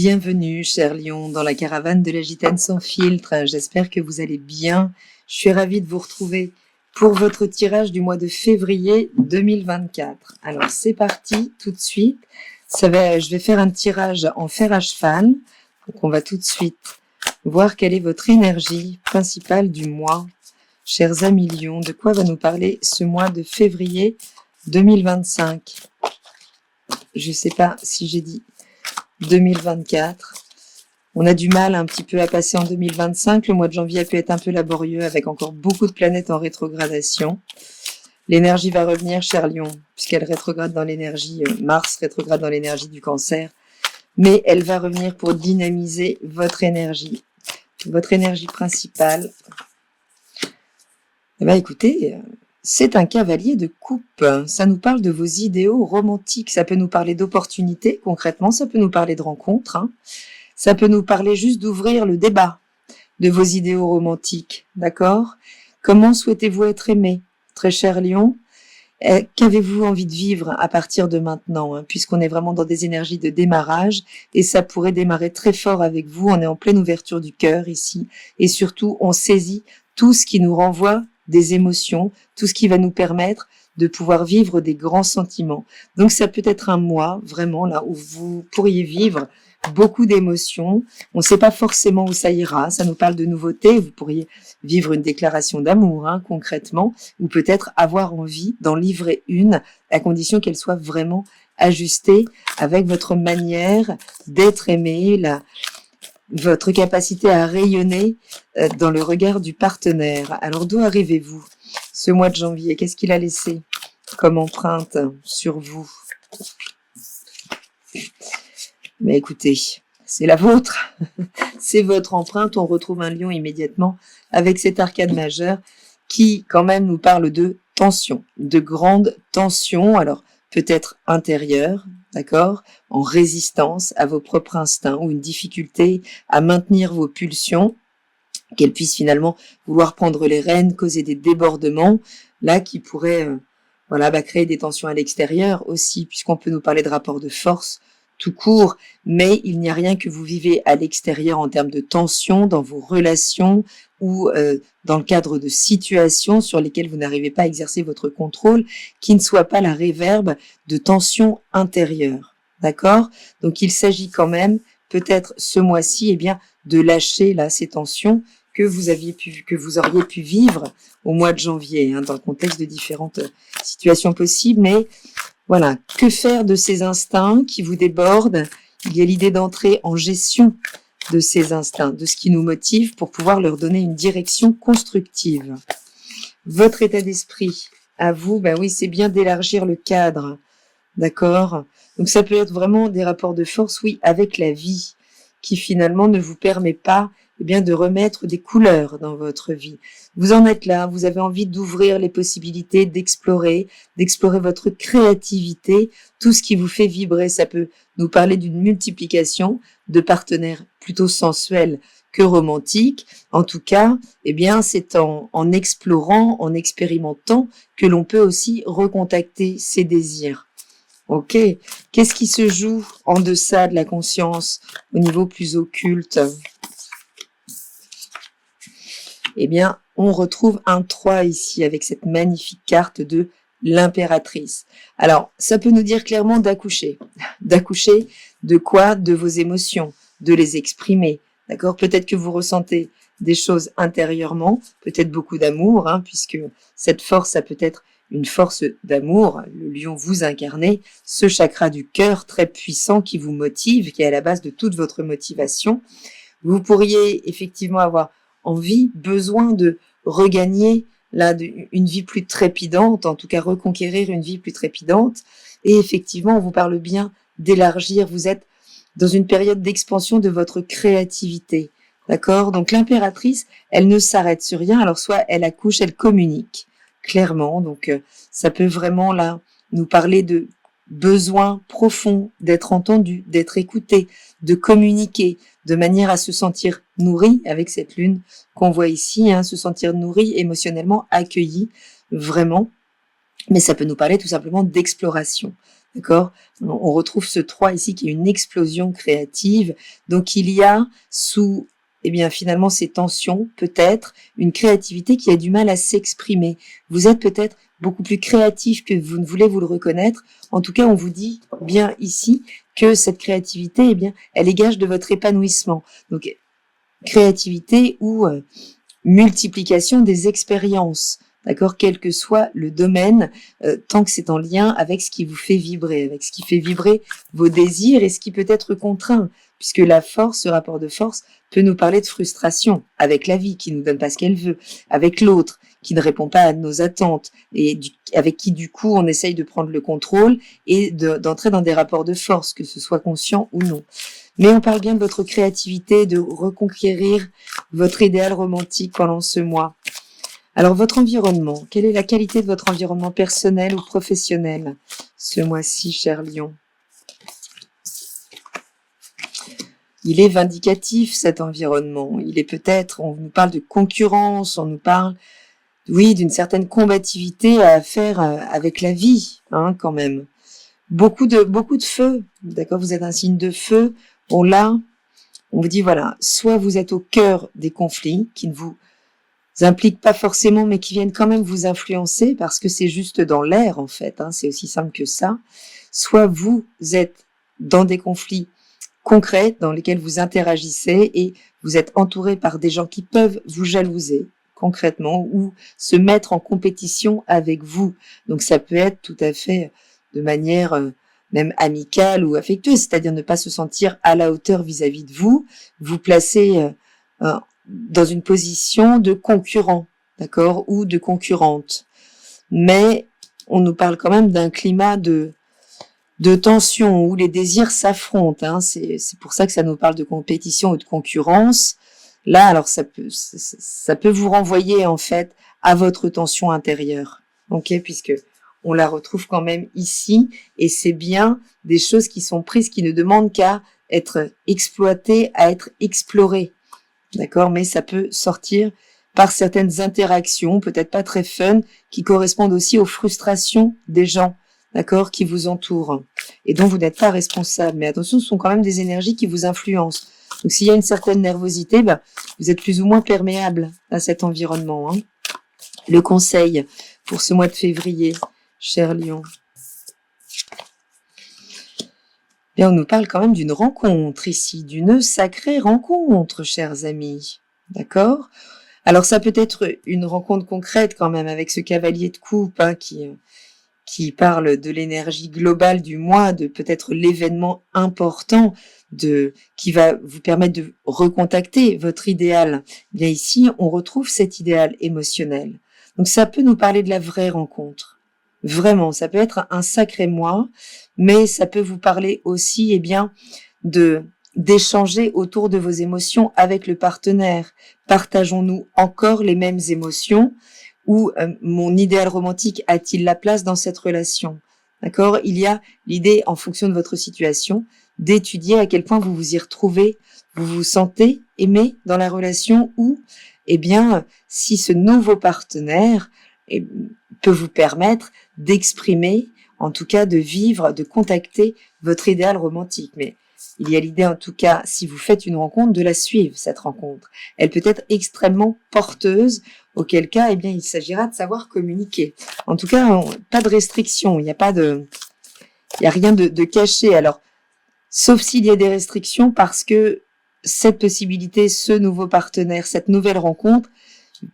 Bienvenue, cher Lion, dans la caravane de la Gitane sans filtre. J'espère que vous allez bien. Je suis ravie de vous retrouver pour votre tirage du mois de février 2024. Alors, c'est parti tout de suite. Je vais faire un tirage en fer à cheval. Donc, on va tout de suite voir quelle est votre énergie principale du mois. Chers amis Lions, de quoi va nous parler ce mois de février 2025? Je ne sais pas si j'ai dit 2024. On a du mal un petit peu à passer en 2025. Le mois de janvier a pu être un peu laborieux avec encore beaucoup de planètes en rétrogradation. L'énergie va revenir, cher Lion, puisqu'elle rétrograde dans l'énergie, Mars rétrograde dans l'énergie du Cancer. Mais elle va revenir pour dynamiser votre énergie principale. Eh bien, écoutez, c'est un cavalier de coupe. Ça nous parle de vos idéaux romantiques. Ça peut nous parler d'opportunités, concrètement. Ça peut nous parler de rencontres. Ça peut nous parler juste d'ouvrir le débat de vos idéaux romantiques. D'accord? Comment souhaitez-vous être aimé, très cher Lion? Qu'avez-vous envie de vivre à partir de maintenant, puisqu'on est vraiment dans des énergies de démarrage, et ça pourrait démarrer très fort avec vous. On est en pleine ouverture du cœur ici, et surtout, on saisit tout ce qui nous renvoie des émotions, tout ce qui va nous permettre de pouvoir vivre des grands sentiments. Donc ça peut être un mois vraiment là où vous pourriez vivre beaucoup d'émotions. On ne sait pas forcément où ça ira, ça nous parle de nouveautés. Vous pourriez vivre une déclaration d'amour concrètement, ou peut-être avoir envie d'en livrer une, à condition qu'elle soit vraiment ajustée avec votre manière d'être aimé, votre capacité à rayonner dans le regard du partenaire. Alors, d'où arrivez-vous ce mois de janvier? Qu'est-ce qu'il a laissé comme empreinte sur vous? Mais écoutez, c'est la vôtre. C'est votre empreinte. On retrouve un lion immédiatement avec cet arcane majeur qui, quand même, nous parle de tension, de grande tension. Alors, peut-être intérieure, d'accord, en résistance à vos propres instincts, ou une difficulté à maintenir vos pulsions, qu'elles puissent finalement vouloir prendre les rênes, causer des débordements, là qui pourraient créer des tensions à l'extérieur aussi, puisqu'on peut nous parler de rapports de force tout court, mais il n'y a rien que vous vivez à l'extérieur en termes de tension dans vos relations ou dans le cadre de situations sur lesquelles vous n'arrivez pas à exercer votre contrôle, qui ne soit pas la réverbe de tensions intérieures. D'accord? Donc il s'agit quand même, peut-être ce mois-ci, de lâcher ces tensions que vous auriez pu vivre au mois de janvier, dans le contexte de différentes situations possibles, mais voilà, que faire de ces instincts qui vous débordent? Il y a l'idée d'entrer en gestion de ces instincts, de ce qui nous motive pour pouvoir leur donner une direction constructive. Votre état d'esprit, à vous, oui, c'est bien d'élargir le cadre, d'accord? Donc ça peut être vraiment des rapports de force, oui, avec la vie, qui finalement ne vous permet pas de remettre des couleurs dans votre vie. Vous en êtes là, vous avez envie d'ouvrir les possibilités, d'explorer votre créativité, tout ce qui vous fait vibrer. Ça peut nous parler d'une multiplication de partenaires plutôt sensuels que romantiques. En tout cas, c'est en explorant, en expérimentant que l'on peut aussi recontacter ses désirs. Ok, qu'est-ce qui se joue en deçà de la conscience, au niveau plus occulte? On retrouve un 3 ici, avec cette magnifique carte de l'impératrice. Alors, ça peut nous dire clairement d'accoucher. D'accoucher de quoi? De vos émotions, de les exprimer. D'accord? Peut-être que vous ressentez des choses intérieurement, peut-être beaucoup d'amour, puisque cette force, ça peut être une force d'amour. Le lion vous incarnez, ce chakra du cœur très puissant qui vous motive, qui est à la base de toute votre motivation. Vous pourriez effectivement avoir envie, besoin de regagner une vie plus trépidante, en tout cas reconquérir une vie plus trépidante. Et effectivement, on vous parle bien d'élargir. Vous êtes dans une période d'expansion de votre créativité. D'accord? Donc l'impératrice, elle ne s'arrête sur rien. Alors soit elle accouche, elle communique clairement. Donc ça peut vraiment nous parler de besoin profond d'être entendu, d'être écouté, de communiquer, de manière à se sentir nourri avec cette lune qu'on voit ici, se sentir nourri, émotionnellement accueilli, vraiment mais ça peut nous parler tout simplement d'exploration. D'accord? On retrouve ce 3 ici qui est une explosion créative. Donc il y a sous finalement ces tensions, peut-être une créativité qui a du mal à s'exprimer. Vous êtes peut-être beaucoup plus créatif que vous ne voulez vous le reconnaître. En tout cas, on vous dit bien ici que cette créativité, elle est gage de votre épanouissement. Donc créativité ou multiplication des expériences. D'accord, quel que soit le domaine, tant que c'est en lien avec ce qui vous fait vibrer, avec ce qui fait vibrer vos désirs et ce qui peut être contraint, puisque la force, ce rapport de force, peut nous parler de frustration avec la vie qui nous donne pas ce qu'elle veut, avec l'autre qui ne répond pas à nos attentes et avec qui du coup on essaye de prendre le contrôle et d'entrer dans des rapports de force, que ce soit conscient ou non. Mais on parle bien de votre créativité, de reconquérir votre idéal romantique pendant ce mois. Alors, votre environnement, quelle est la qualité de votre environnement personnel ou professionnel ce mois-ci, cher Lion? Il est vindicatif, cet environnement. Il est peut-être, on nous parle de concurrence, on nous parle, oui, d'une certaine combativité à faire avec la vie, quand même. Beaucoup de feu, d'accord? Vous êtes un signe de feu. Bon, là, on vous dit, voilà, soit vous êtes au cœur des conflits qui ne vous impliquent pas forcément, mais qui viennent quand même vous influencer parce que c'est juste dans l'air, en fait, c'est aussi simple que ça. Soit vous êtes dans des conflits concrets dans lesquels vous interagissez et vous êtes entouré par des gens qui peuvent vous jalouser concrètement ou se mettre en compétition avec vous. Donc ça peut être tout à fait de manière même amicale ou affectueuse, c'est-à-dire ne pas se sentir à la hauteur vis-à-vis de vous, vous placer dans une position de concurrent, d'accord, ou de concurrente. Mais on nous parle quand même d'un climat de tension où les désirs s'affrontent. C'est pour ça que ça nous parle de compétition ou de concurrence. Là, alors ça peut vous renvoyer en fait à votre tension intérieure, ok, puisque on la retrouve quand même ici, et c'est bien des choses qui sont prises, qui ne demandent qu'à être exploitées, à être explorées. D'accord, mais ça peut sortir par certaines interactions, peut-être pas très fun, qui correspondent aussi aux frustrations des gens, d'accord, qui vous entourent et dont vous n'êtes pas responsable. Mais attention, ce sont quand même des énergies qui vous influencent. Donc s'il y a une certaine nervosité, vous êtes plus ou moins perméable à cet environnement. Le conseil pour ce mois de février, cher Lion. Bien, on nous parle quand même d'une rencontre ici, d'une sacrée rencontre, chers amis. D'accord? Alors ça peut être une rencontre concrète quand même avec ce cavalier de coupe qui parle de l'énergie globale du mois, de peut-être l'événement important qui va vous permettre de recontacter votre idéal. Bien ici, on retrouve cet idéal émotionnel. Donc ça peut nous parler de la vraie rencontre. Vraiment, ça peut être un sacré mois, mais ça peut vous parler aussi, d'échanger autour de vos émotions avec le partenaire. Partageons-nous encore les mêmes émotions ou mon idéal romantique a-t-il la place dans cette relation? D'accord? Il y a l'idée, en fonction de votre situation, d'étudier à quel point vous vous y retrouvez, vous vous sentez aimé dans la relation ou, si ce nouveau partenaire peut vous permettre d'exprimer, en tout cas de vivre, de contacter votre idéal romantique. Mais il y a l'idée, en tout cas, si vous faites une rencontre, de la suivre, cette rencontre. Elle peut être extrêmement porteuse, auquel cas, il s'agira de savoir communiquer. En tout cas, pas de restriction, il n'y a rien de caché. Alors, sauf s'il y a des restrictions, parce que cette possibilité, ce nouveau partenaire, cette nouvelle rencontre,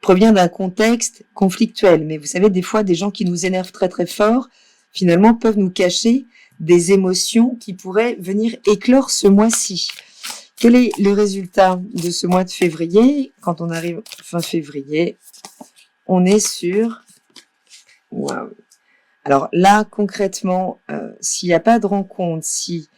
provient d'un contexte conflictuel. Mais vous savez, des fois, des gens qui nous énervent très très fort, finalement, peuvent nous cacher des émotions qui pourraient venir éclore ce mois-ci. Quel est le résultat de ce mois de février? Quand on arrive fin février, on est sur... Waouh. Alors là, concrètement, s'il n'y a pas de rencontre, si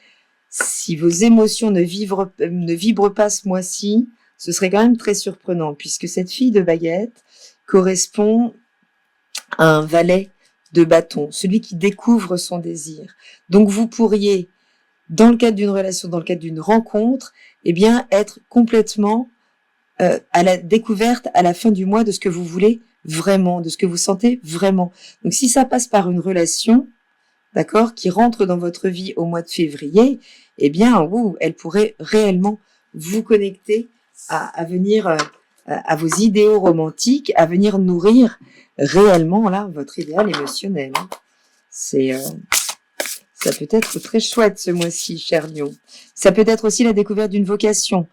vos émotions ne vibrent pas ce mois-ci, ce serait quand même très surprenant, puisque cette fille de baguette correspond à un valet de bâton, celui qui découvre son désir. Donc vous pourriez, dans le cadre d'une relation, dans le cadre d'une rencontre, être complètement à la découverte à la fin du mois de ce que vous voulez vraiment, de ce que vous sentez vraiment. Donc si ça passe par une relation, d'accord, qui rentre dans votre vie au mois de février, eh bien, elle pourrait réellement vous connecter à venir, à vos idéaux romantiques, à venir nourrir réellement, là, votre idéal émotionnel. C'est, ça peut être très chouette ce mois-ci, cher Lion. Ça peut être aussi la découverte d'une vocation.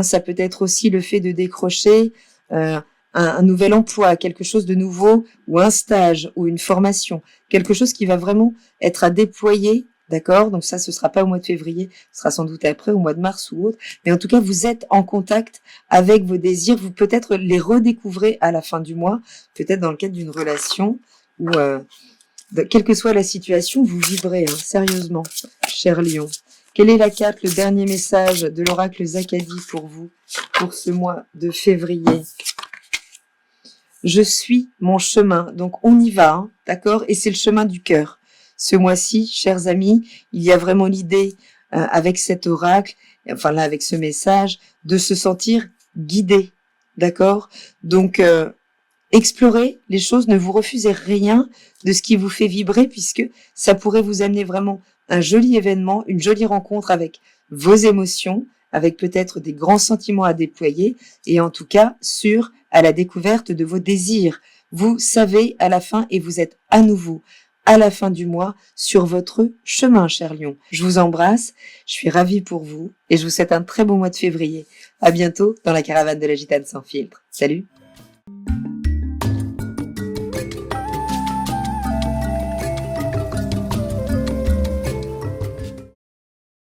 Ça peut être aussi le fait de décrocher un nouvel emploi, quelque chose de nouveau, ou un stage, ou une formation, quelque chose qui va vraiment être à déployer, d'accord? Donc ça, ce sera pas au mois de février, ce sera sans doute après, au mois de mars ou autre. Mais en tout cas, vous êtes en contact avec vos désirs, vous peut-être les redécouvrez à la fin du mois, peut-être dans le cadre d'une relation, ou quelle que soit la situation, vous vibrez, sérieusement, cher Lion. Quelle est la carte, le dernier message de l'oracle Zakadi pour vous, pour ce mois de février? Je suis mon chemin. Donc, on y va, d'accord? Et c'est le chemin du cœur. Ce mois-ci, chers amis, il y a vraiment l'idée, avec cet oracle, enfin là, avec ce message, de se sentir guidé, d'accord? Donc, explorez les choses, ne vous refusez rien de ce qui vous fait vibrer, puisque ça pourrait vous amener vraiment un joli événement, une jolie rencontre avec vos émotions, avec peut-être des grands sentiments à déployer, et en tout cas, à la découverte de vos désirs. Vous savez à la fin, et vous êtes à nouveau à la fin du mois sur votre chemin, cher Lion. Je vous embrasse, je suis ravie pour vous, et je vous souhaite un très bon mois de février. À bientôt dans la caravane de la gitane sans filtre. Salut!